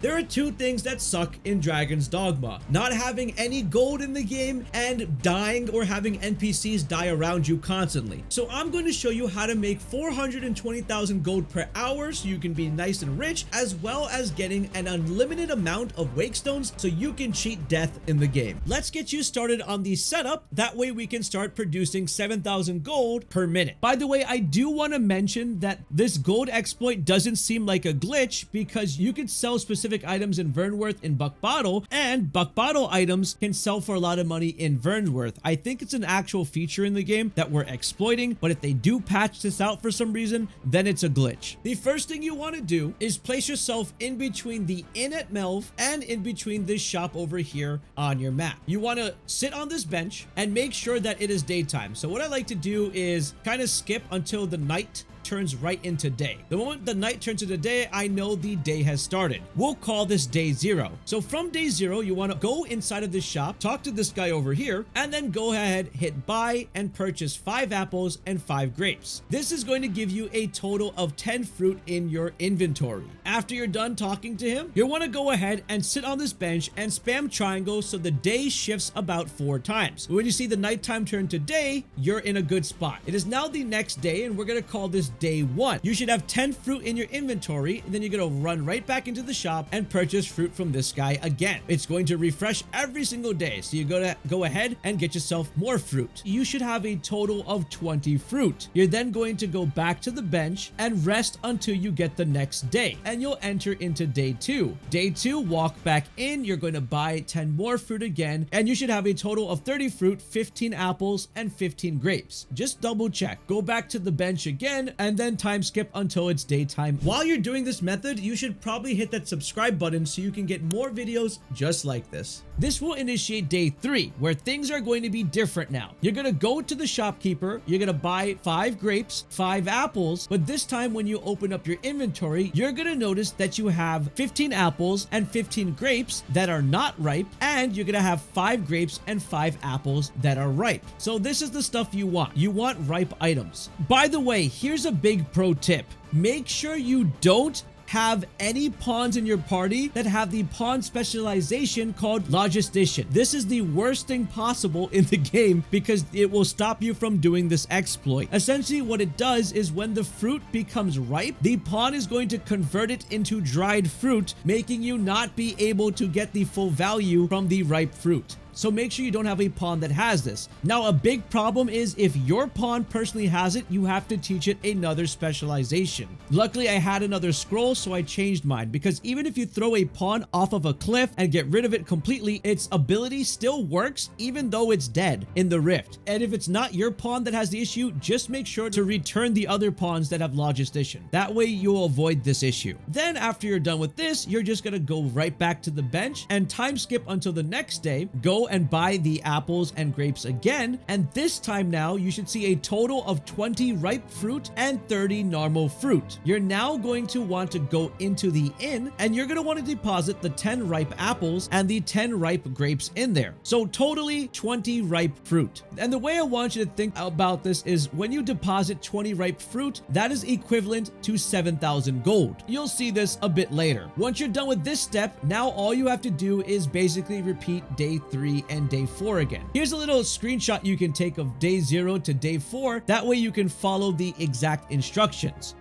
There are two things that suck in Dragon's Dogma: not having any gold in the game and dying or having NPCs die around you constantly. So I'm going to show you how to make 420,000 gold per hour so you can be nice and rich, as well as getting an unlimited amount of Wakestones so you can cheat death in the game. Let's get you started on the setup. That way we can start producing 7,000 gold per minute. By the way, I do want to mention that this gold exploit doesn't seem like a glitch because you can sell specific items in Vernworth in Buck Bottle, and Buck Bottle items can sell for a lot of money in Vernworth. I think it's an actual feature in the game that we're exploiting, but if they do patch this out for some reason, then it's a glitch. The first thing you want to do is place yourself in between the inn at Melv and in between this shop over here on your map. You want to sit on this bench and make sure that it is daytime. So what I like to do is kind of skip until the night turns right into day. The moment the night turns into day, I know the day has started. We'll call this day 0. So from day 0, you want to go inside of this shop, talk to this guy over here, and then go ahead, hit buy, and purchase 5 apples and 5 grapes. This is going to give you a total of 10 fruit in your inventory. After you're done talking to him, you want to go ahead and sit on this bench and spam triangle so the day shifts about 4 times. When you see the nighttime turn to day, you're in a good spot. It is now the next day, and we're going to call this day 1. You should have 10 fruit in your inventory, and then you're going to run right back into the shop and purchase fruit from this guy again. It's going to refresh every single day, so you go ahead and get yourself more fruit. You should have a total of 20 fruit. You're then going to go back to the bench and rest until you get the next day, and you'll enter into day 2. Day 2, walk back in, you're going to buy 10 more fruit again, and you should have a total of 30 fruit, 15 apples, and 15 grapes. Just double check. Go back to the bench again, and then time skip until it's daytime. While you're doing this method, you should probably hit that subscribe button so you can get more videos just like this. This will initiate day 3, where things are going to be different now. You're going to go to the shopkeeper, you're going to buy 5 grapes, 5 apples, but this time when you open up your inventory, you're going to notice that you have 15 apples and 15 grapes that are not ripe, and you're going to have 5 grapes and 5 apples that are ripe. So this is the stuff you want. You want ripe items. By the way, here's a big pro tip. Make sure you don't have any pawns in your party that have the pawn specialization called Logistician. This is the worst thing possible in the game because it will stop you from doing this exploit. Essentially, what it does is when the fruit becomes ripe, the pawn is going to convert it into dried fruit, making you not be able to get the full value from the ripe fruit. So make sure you don't have a pawn that has this. Now, a big problem is if your pawn personally has it, you have to teach it another specialization. Luckily, I had another scroll, so I changed mine, because even if you throw a pawn off of a cliff and get rid of it completely, its ability still works even though it's dead in the rift. And if it's not your pawn that has the issue, just make sure to return the other pawns that have Logistician. That way you'll avoid this issue. Then after you're done with this, you're just gonna go right back to the bench and time skip until the next day. Go and buy the apples and grapes again, and this time now you should see a total of 20 ripe fruit and 30 normal fruit. You're now going to want to go into the inn, and you're going to want to deposit the 10 ripe apples and the 10 ripe grapes in there. So totally 20 ripe fruit. And the way I want you to think about this is when you deposit 20 ripe fruit, that is equivalent to 7,000 gold. You'll see this a bit later. Once you're done with this step, now all you have to do is basically repeat day 3 and day 4 again. Here's a little screenshot you can take of day 0 to day 4. That way you can follow the exact instructions.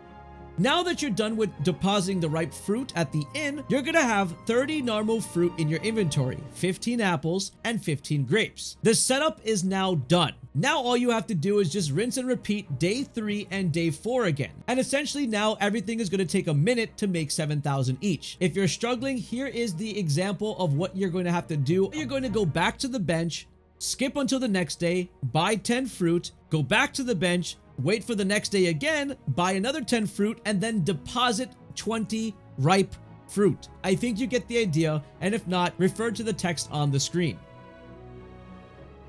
Now that you're done with depositing the ripe fruit at the inn, you're gonna have 30 normal fruit in your inventory, 15 apples, and 15 grapes. The setup is now done. Now all you have to do is just rinse and repeat day 3 and day 4 again. And essentially now everything is going to take a minute to make 7,000 each. If you're struggling, here is the example of what you're going to have to do. You're going to go back to the bench, skip until the next day, buy 10 fruit, go back to the bench, wait for the next day again, buy another 10 fruit, and then deposit 20 ripe fruit. I think you get the idea, and if not, refer to the text on the screen.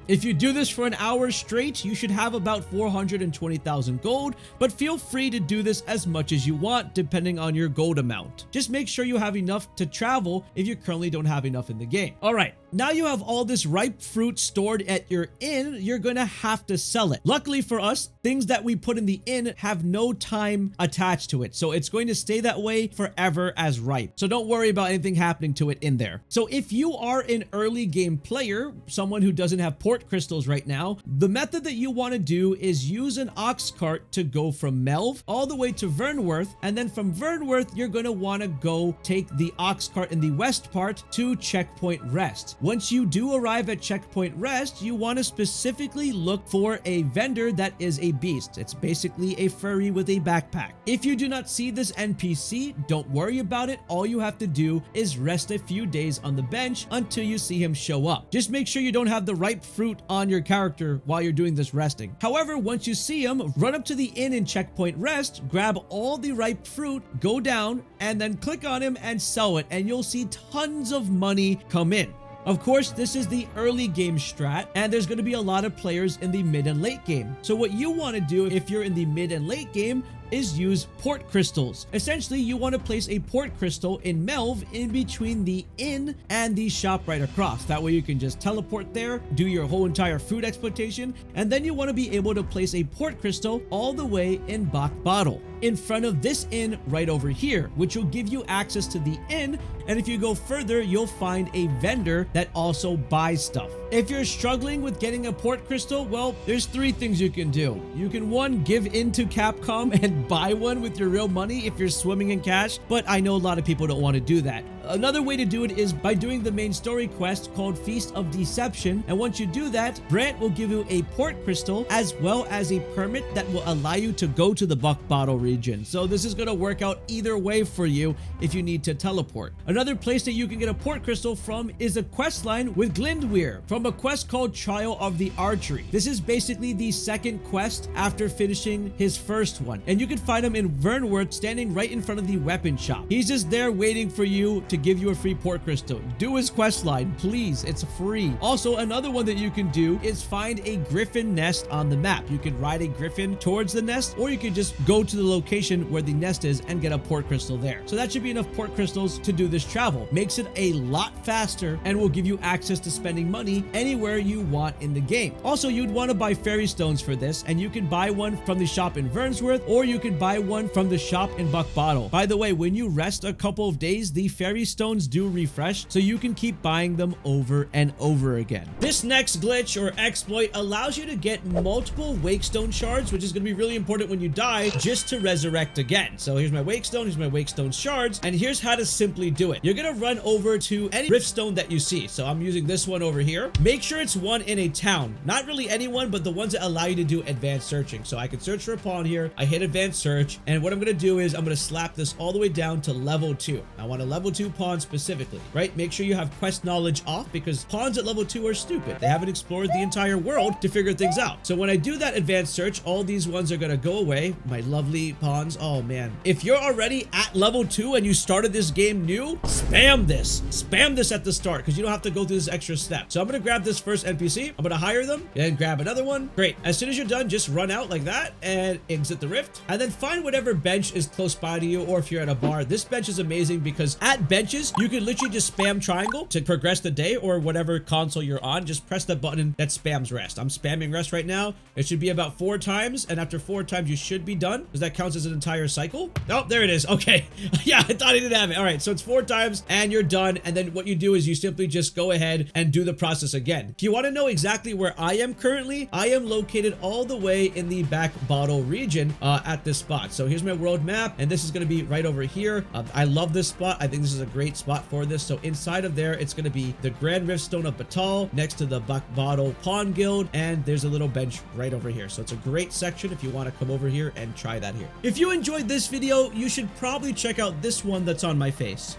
If you do this for an hour straight, you should have about 420,000 gold, but feel free to do this as much as you want depending on your gold amount. Just make sure you have enough to travel if you currently don't have enough in the game. All right, Now you have all this ripe fruit stored at your inn, you're gonna have to sell it. Luckily for us, things that we put in the inn have no time attached to it, so it's going to stay that way forever as ripe. So don't worry about anything happening to it in there. So if you are an early game player, someone who doesn't have port crystals right now, the method that you want to do is use an ox cart to go from Melve all the way to Vernworth, and then from Vernworth you're going to want to go take the ox cart in the west part to Checkpoint Rest. Once you do arrive at Checkpoint Rest, you want to specifically look for a vendor that is a beast. It's basically a furry with a backpack. If you do not see this NPC, don't worry about it. All you have to do is rest a few days on the bench until you see him show up. Just make sure you don't have the ripe fruit on your character while you're doing this resting. However, once you see him, run up to the inn in Checkpoint Rest, grab all the ripe fruit, go down, and then click on him and sell it, and you'll see tons of money come in. Of course, this is the early game strat, and there's going to be a lot of players in the mid and late game. So what you want to do if you're in the mid and late game is use port crystals. Essentially, you want to place a port crystal in Melve in between the inn and the shop right across. That way you can just teleport there, do your whole entire food exploitation, and then you want to be able to place a port crystal all the way in Bach Bottle in front of this inn right over here, which will give you access to the inn. And if you go further, you'll find a vendor that also buys stuff. If you're struggling with getting a port crystal, well, there's 3 things you can do. You can, 1, give in to Capcom and buy one with your real money if you're swimming in cash, but I know a lot of people don't want to do that. Another way to do it is by doing the main story quest called Feast of Deception, and once you do that, Brant will give you a port crystal as well as a permit that will allow you to go to the Buck Bottle region. So this is going to work out either way for you if you need to teleport. Another place that you can get a port crystal from is a quest line with Glindweir from a quest called Trial of the Archery. This is basically the second quest after finishing his first one, and you can find him in Vernworth standing right in front of the weapon shop. He's just there waiting for you to give you a free port crystal. Do his quest line, please. It's free. Also, another one that you can do is find a griffin nest on the map. You can ride a griffin towards the nest, or you can just go to the location where the nest is and get a port crystal there. So that should be enough port crystals to do this travel. Makes it a lot faster and will give you access to spending money anywhere you want in the game. Also, you'd want to buy fairy stones for this, and you can buy one from the shop in Vernsworth, or you can buy one from the shop in Buck Bottle. By the way, when you rest a couple of days, the fairy stones do refresh, so you can keep buying them over and over again. This next glitch or exploit allows you to get multiple Wakestone shards, which is going to be really important when you die, just to resurrect again. So here's my Wakestone, here's my Wakestone shards, and here's how to simply do it. You're going to run over to any riftstone that you see. So I'm using this one over here. Make sure it's one in a town. Not really anyone, but the ones that allow you to do advanced searching. So I can search for a pawn here. I hit advanced search, and what I'm going to do is I'm going to slap this all the way down to level 2. I want a level 2 pawn specifically, right? Make sure you have quest knowledge off, because pawns at level 2 are stupid. They haven't explored the entire world to figure things out. So when I do that advanced search, all these ones are going to go away. My lovely pawns. Oh man. If you're already at level 2 and you started this game new, spam this. Spam this at the start, because you don't have to go through this extra step. So I'm going to grab this first NPC. I'm going to hire them and grab another one. Great. As soon as you're done, just run out like that and exit the rift, and then find whatever bench is close by to you, or if you're at a bar. This bench is amazing because at benches, you can literally just spam triangle to progress the day, or whatever console you're on. Just press the button that spams rest. I'm spamming rest right now. It should be about 4 times, and after 4 times, you should be done, because that counts as an entire cycle. Oh, there it is. Okay. Yeah, I thought I didn't have it. All right, so it's 4 times, and you're done, and then what you do is you simply just go ahead and do the process again. If you want to know exactly where I am currently, I am located all the way in the Back Bottle region at this spot. So here's my world map, and this is going to be right over here. I love this spot. I think this is a great spot for this. So inside of there, it's going to be the Grand Riftstone of Batal next to the Buck Bottle Pawn Guild, and there's a little bench right over here. So it's a great section if you want to come over here and try that here. If you enjoyed this video, you should probably check out this one that's on my face.